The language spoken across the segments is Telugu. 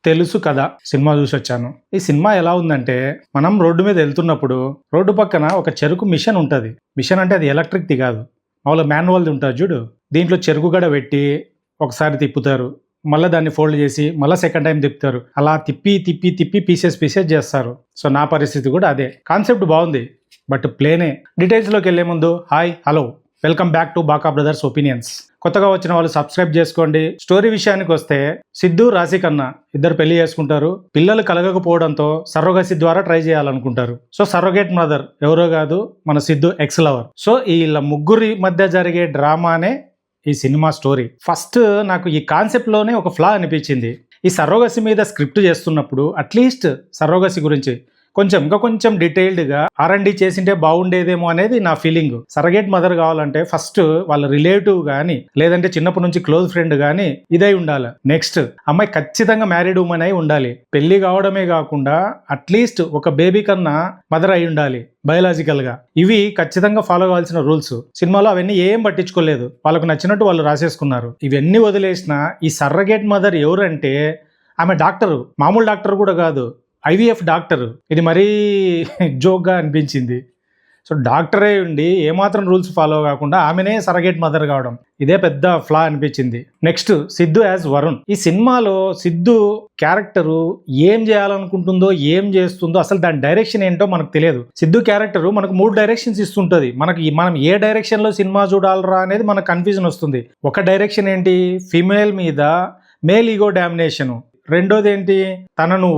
తెలుసు కదా సినిమా చూసి వచ్చాను. ఈ సినిమా ఎలా ఉందంటే, మనం రోడ్డు మీద వెళ్తున్నప్పుడు రోడ్డు పక్కన ఒక చెరుకు మిషన్ ఉంటుంది. మిషన్ అంటే అది ఎలక్ట్రిక్ది కాదు, మామూలుగా మాన్యువల్ది ఉంటుంది చూడు. దీంట్లో చెరుకు గడ పెట్టి ఒకసారి తిప్పుతారు, మళ్ళీ దాన్ని ఫోల్డ్ చేసి మళ్ళీ సెకండ్ టైం తిప్పుతారు. అలా తిప్పి తిప్పి తిప్పి పీసెస్ చేస్తారు. సో నా పరిస్థితి కూడా అదే. కాన్సెప్ట్ బాగుంది, బట్ ప్లేనే. డీటెయిల్స్లోకి వెళ్ళే ముందు hi hello, welcome back to బాకా బ్రదర్స్ ఒపీనియన్స్. కొత్తగా వచ్చిన వాళ్ళు సబ్స్క్రైబ్ చేసుకోండి. స్టోరీ విషయానికి వస్తే, సిద్ధు రాశికన్నా ఇద్దరు పెళ్లి చేసుకుంటారు. పిల్లలు కలగకపోవడంతో సర్రోగసి ద్వారా ట్రై చేయాలనుకుంటారు. సో సర్రోగేట్ మదర్ ఎవరో కాదు, మన సిద్ధు ఎక్స్ లవర్. సో వీళ్ళ ముగ్గురి మధ్య జరిగే డ్రామానే ఈ సినిమా స్టోరీ. ఫస్ట్ నాకు ఈ కాన్సెప్ట్ లోనే ఒక ఫ్లా అనిపించింది. ఈ సర్రోగసి మీద స్క్రిప్ట్ చేస్తున్నప్పుడు అట్లీస్ట్ సర్రోగసి గురించి కొంచెం డీటెయిల్డ్గా R&D చేసింటే బాగుండేదేమో అనేది నా ఫీలింగ్. సరగేట్ మదర్ కావాలంటే ఫస్ట్ వాళ్ళ రిలేటివ్ కానీ, లేదంటే చిన్నప్పటి నుంచి క్లోజ్ ఫ్రెండ్ కానీ ఇదై ఉండాలి. నెక్స్ట్ అమ్మాయి ఖచ్చితంగా మ్యారీడ్ ఉమెన్ అయి ఉండాలి. పెళ్లి కావడమే కాకుండా అట్లీస్ట్ ఒక బేబీ కన్నా మదర్ అయి ఉండాలి బయలాజికల్ గా. ఇవి ఖచ్చితంగా ఫాలో కావాల్సిన రూల్స్. సినిమాలో అవన్నీ ఏం పట్టించుకోలేదు, వాళ్ళకు నచ్చినట్టు వాళ్ళు రాసేసుకున్నారు. ఇవన్నీ వదిలేసిన ఈ సర్రగేట్ మదర్ ఎవరంటే, ఆమె డాక్టరు, మామూలు డాక్టర్ కూడా కాదు, IVF డాక్టర్. ఇది మరీ జోక్గా అనిపించింది. సో డాక్టరే ఉండి ఏమాత్రం రూల్స్ ఫాలో కాకుండా ఆమెనే సరగేట్ మదర్ కావడం, ఇదే పెద్ద ఫ్లా అనిపించింది. Next Siddhu as Varun. ఈ సినిమాలో సిద్ధు క్యారెక్టరు ఏం చేయాలనుకుంటుందో, ఏం చేస్తుందో, అసలు దాని డైరెక్షన్ ఏంటో మనకు తెలియదు. సిద్ధు క్యారెక్టరు మనకు 3 డైరెక్షన్స్ ఇస్తుంటుంది. మనం ఏ డైరెక్షన్లో సినిమా చూడాలరా అనేది మనకు కన్ఫ్యూజన్ వస్తుంది. ఒక డైరెక్షన్ ఏంటి, ఫీమేల్ మీద మేల్ ఈగో డామినేషను. రెండోది ఏంటి, తనను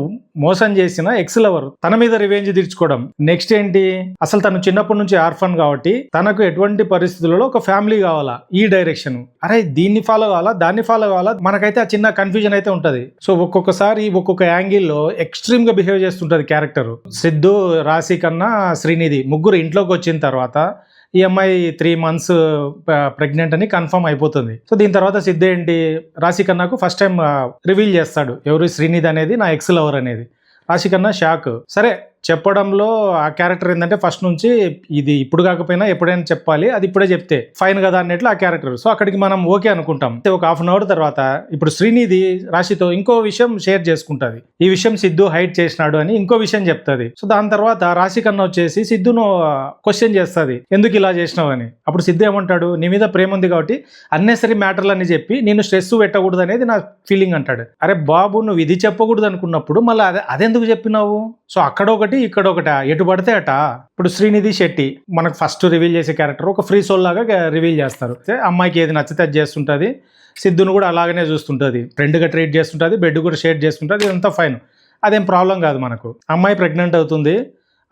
మోసం చేసిన ఎక్స్ లవర్ తన మీద రివెంజ్ తీర్చుకోవడం. నెక్స్ట్ ఏంటి, అసలు తను చిన్నప్పటి నుంచి ఆర్ఫన్ కాబట్టి తనకు ఎటువంటి పరిస్థితులలో ఒక ఫ్యామిలీ కావాలా, ఈ డైరెక్షన్. అరే దీన్ని ఫాలో కావాలా, దాన్ని ఫాలో కావాలా, మనకైతే ఆ చిన్న కన్ఫ్యూజన్ అయితే ఉంటది. సో ఒక్కొక్కసారి ఒక్కొక్క యాంగిల్లో ఎక్స్ట్రీమ్ గా బిహేవ్ చేస్తుంటది క్యారెక్టర్. సిద్ధు, రాశి కన్నా, శ్రీనిధి ముగ్గురు ఇంట్లోకి వచ్చిన తర్వాత ఈ అమ్మాయి 3 months ప్రెగ్నెంట్ అని కన్ఫర్మ్ అయిపోతుంది. సో దీని తర్వాత సిద్ధు ఏంటి, రాశి కన్నాకు ఫస్ట్ టైం రివీల్ చేస్తాడు ఎవరు శ్రీనిధి అనేది నా ఎక్స్ లవర్ అనేది. రాశి కన్నా షాక్. సరే చెప్పడంలో ఆ క్యారెక్టర్ ఏంటంటే ఫస్ట్ నుంచి ఇది ఇప్పుడు కాకపోయినా ఎప్పుడైనా చెప్పాలి, అది ఇప్పుడే చెప్తే ఫైన్ కదా అన్నట్లు ఆ క్యారెక్టర్. సో అక్కడికి మనం ఓకే అనుకుంటాం. ఒక 1/2 hour తర్వాత ఇప్పుడు శ్రీనిధి రాశితో ఇంకో విషయం షేర్ చేసుకుంటుంది. ఈ విషయం సిద్ధు హైడ్ చేసినాడు అని ఇంకో విషయం చెప్తుంది. సో దాని తర్వాత రాశి కన్నా వచ్చేసి సిద్ధును క్వశ్చన్ చేస్తుంది, ఎందుకు ఇలా చేసినావు అని. అప్పుడు సిద్ధు ఏమంటాడు, నీ మీద ప్రేమ ఉంది కాబట్టి అన్నెసరీ మ్యాటర్లు అని చెప్పి నేను స్ట్రెస్ పెట్టకూడదు అనేది నా ఫీలింగ్ అంటాడు. అరే బాబు, నువ్వు ఇది చెప్పకూడదు అనుకున్నప్పుడు మళ్ళీ అదెందుకు చెప్పినావు. సో అక్కడ ఒకటి ఇక్కడ ఒకట, ఎటు పడితే అట. ఇప్పుడు శ్రీనిధి శెట్టి మనకు ఫస్ట్ రివీల్ చేసే క్యారెక్టర్ ఒక ఫ్రీ సోల్ లాగా రివీల్ చేస్తారు. అమ్మాయికి ఏది నచ్చితే అది చేస్తుంటుంది, సిద్ధును కూడా అలాగనే చూస్తుంటుంది, ఫ్రెండ్గా ట్రీట్ చేస్తుంటుంది, బెడ్ కూడా షేర్ చేసుకుంటుంది, ఇదంతా ఫైన్, అదేం ప్రాబ్లం కాదు మనకు. అమ్మాయి ప్రెగ్నెంట్ అవుతుంది,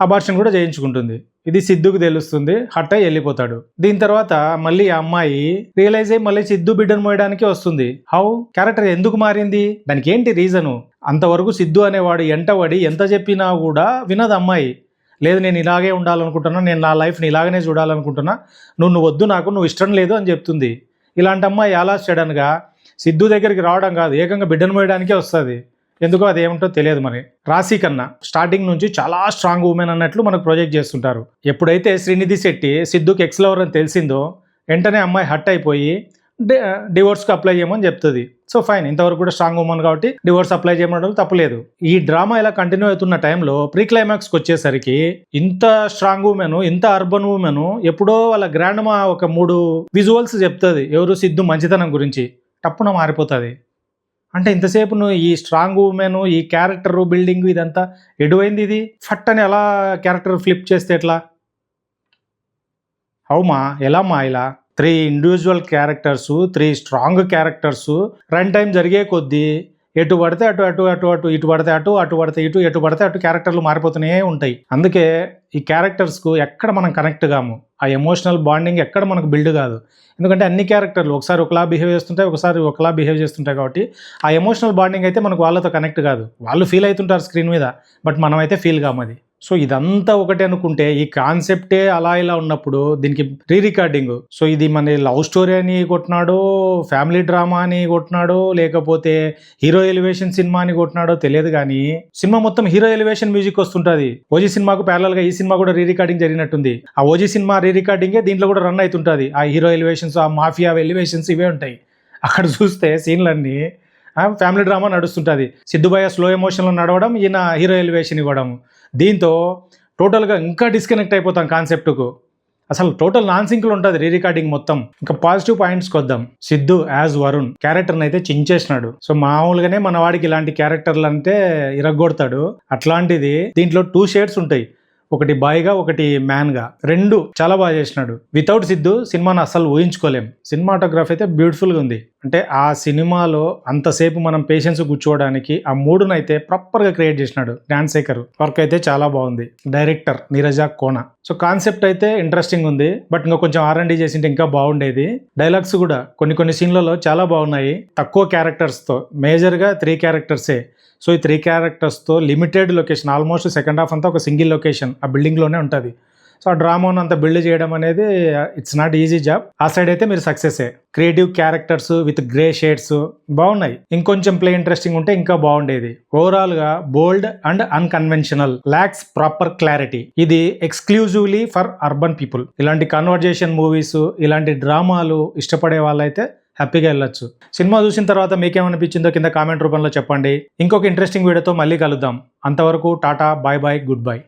అబార్షన్ కూడా చేయించుకుంటుంది. ఇది సిద్ధుకు తెలుస్తుంది, హట్ అయి వెళ్ళిపోతాడు. దీని తర్వాత మళ్ళీ ఆ అమ్మాయి రియలైజ్ అయ్యి మళ్ళీ సిద్ధు బిడ్డను మోయడానికి వస్తుంది. హౌ, క్యారెక్టర్ ఎందుకు మారింది, దానికి ఏంటి రీజను. అంతవరకు సిద్ధు అనేవాడు ఎంటబడి ఎంత చెప్పినా కూడా వినదు అమ్మాయి. లేదు నేను ఇలాగే ఉండాలనుకుంటున్నా, నేను నా లైఫ్ని ఇలాగనే చూడాలనుకుంటున్నా, నువ్వు వద్దు, నువ్వు ఇష్టం లేదు అని చెప్తుంది. ఇలాంటి అమ్మాయి అలా సడన్గా సిద్ధు దగ్గరికి రావడం కాదు, ఏకంగా బిడ్డను మోయడానికే వస్తుంది. ఎందుకో అది ఏమిటో తెలియదు. మరి రాశి కన్నా స్టార్టింగ్ నుంచి చాలా స్ట్రాంగ్ ఉమెన్ అన్నట్లు మనకు ప్రొజెక్ట్ చేస్తుంటారు. ఎప్పుడైతే శ్రీనిధి శెట్టి సిద్ధుకి ఎక్స్ లవర్ అని తెలిసిందో వెంటనే అమ్మాయి హట్ అయిపోయి డివోర్స్కి అప్లై చేయమని చెప్తుంది. సో ఫైన్, ఇంతవరకు కూడా స్ట్రాంగ్ ఉమెన్ కాబట్టి డివోర్స్ అప్లై చేయడం తప్పలేదు. ఈ డ్రామా ఇలా కంటిన్యూ అవుతున్న టైంలో ప్రీ క్లైమాక్స్కి వచ్చేసరికి ఇంత స్ట్రాంగ్ ఉమెన్, ఇంత అర్బన్ ఉమెన్ ఎప్పుడో వాళ్ళ గ్రాండ్ మా ఒక 3 విజువల్స్ చెప్తుంది ఎవరు సిద్ధు మంచితనం గురించి, టప్పున మారిపోతుంది. అంటే ఇంతసేపు నువ్వు ఈ స్ట్రాంగ్ ఉమెన్, ఈ క్యారెక్టర్ బిల్డింగ్ ఇదంతా ఎడువైంది, ఇది ఫట్ అని ఎలా క్యారెక్టర్ ఫ్లిప్ చేస్తే ఎట్లా, అవుమా ఎలామా ఇలా 3 individual characters, 3 strong characters run time జరిగే కొద్దీ ఎటు పడితే అటు అటు అటు అటు ఇటు పడితే అటు అటు పడితే ఇటు ఎటు పడితే అటు క్యారెక్టర్లు మారిపోతూనే ఉంటాయి. అందుకే ఈ క్యారెక్టర్స్కు ఎక్కడ మనం కనెక్ట్ కాము, ఆ ఎమోషనల్ బాండింగ్ ఎక్కడ మనకు బిల్డ్ కాదు. ఎందుకంటే అన్ని క్యారెక్టర్లు ఒకసారి ఒకలా బిహేవ్ చేస్తుంటాయి, ఒకసారి ఒకలా బిహేవ్ చేస్తుంటాయి. కాబట్టి ఆ ఎమోషనల్ బాండింగ్ అయితే మనకు వాళ్ళతో కనెక్ట్ కాదు. వాళ్ళు ఫీల్ అవుతుంటారు స్క్రీన్ మీద, బట్ మనం అయితే ఫీల్ కాము అది. సో ఇదంతా ఒకటి అనుకుంటే ఈ కాన్సెప్టే అలా ఇలా ఉన్నప్పుడు దీనికి రీ రికార్డింగ్. సో ఇది మన లవ్ స్టోరీ అని కొట్టినాడో, ఫ్యామిలీ డ్రామా అని కొట్టినాడో, లేకపోతే హీరో ఎలివేషన్ సినిమా అని కొట్టినాడో తెలియదు. కానీ సినిమా మొత్తం హీరో ఎలివేషన్ మ్యూజిక్ వస్తుంటుంది. ఓజీ సినిమాకు ప్యారల్ గా ఈ సినిమా కూడా రీ రికార్డింగ్ జరిగినట్టుంది. ఆ ఓజీ సినిమా రీ రికార్డింగే దీంట్లో కూడా రన్ అవుతుంటుంది. ఆ హీరో ఎలివేషన్స్, ఆ మాఫియా ఎలివేషన్స్ ఇవే ఉంటాయి. అక్కడ చూస్తే సీన్లన్నీ ఫ్యామిలీ డ్రామా నడుస్తుంటుంది. సిద్ధుబాయ స్లో ఎమోషన్లో నడవడం, ఈయన హీరో ఎలివేషన్ ఇవ్వడం. దీంతో టోటల్గా ఇంకా డిస్కనెక్ట్ అయిపోతాం కాన్సెప్ట్కు. అసలు టోటల్ నాన్ సింక్లో ఉంటుంది రీ రికార్డింగ్ మొత్తం. ఇంకా పాజిటివ్ పాయింట్స్కి వద్దాం. సిద్ధు యాజ్ వరుణ్ క్యారెక్టర్ని అయితే చించేసినాడు. సో మామూలుగానే మన వాడికి ఇలాంటి క్యారెక్టర్లు అంటే ఇరగొడతాడు. అట్లాంటిది దీంట్లో 2 షేడ్స్ ఉంటాయి, ఒకటి బాయ్గా ఒకటి మ్యాన్గా. రెండు చాలా బాగా చేసినాడు. వితౌట్ సిద్ధు సినిమాను అస్సలు ఊహించుకోలేం. సినిమాటోగ్రఫీ అయితే బ్యూటిఫుల్గా ఉంది. అంటే ఆ సినిమాలో అంతసేపు మనం పేషెన్స్ కూర్చోవడానికి ఆ మూడునైతే ప్రాపర్గా క్రియేట్ చేసినాడు జ్ఞానశేఖర్. వర్క్ అయితే చాలా బాగుంది. డైరెక్టర్ నీరజ కోన. సో కాన్సెప్ట్ అయితే ఇంట్రెస్టింగ్ ఉంది, బట్ ఇంకా కొంచెం R&D చేసింటే ఇంకా బాగుండేది. డైలాగ్స్ కూడా కొన్ని సీన్లలో చాలా బాగున్నాయి. తక్కువ క్యారెక్టర్స్తో, మేజర్గా 3 క్యారెక్టర్సే. సో ఈ 3 క్యారెక్టర్స్తో limited location, almost second half అంతా ఒక సింగిల్ లొకేషన్ ఆ బిల్డింగ్లోనే ఉంటుంది. సో ఆ డ్రామాను అంత బిల్డ్ చేయడం అనేది ఇట్స్ నాట్ ఈజీ జాబ్. ఆ సైడ్ అయితే మీరు సక్సెసే. Creative characters with grey shades బాగున్నాయి. ఇంకొంచెం ప్లే ఇంట్రెస్టింగ్ ఉంటే ఇంకా బాగుండేది. ఓవరాల్గా bold and unconventional, lacks proper clarity. ఇది ఎక్స్క్లూజివ్లీ ఫర్ అర్బన్ పీపుల్. ఇలాంటి కన్వర్జేషన్ మూవీస్, ఇలాంటి డ్రామాలు ఇష్టపడే వాళ్ళైతే హ్యాపీగా వెళ్ళొచ్చు. సినిమా చూసిన తర్వాత మీకేమనిపించిందో కింద కామెంట్ రూపంలో చెప్పండి. ఇంకొక ఇంట్రెస్టింగ్ వీడియోతో మళ్ళీ కలుద్దాం. అంతవరకు tata, bye bye, good by.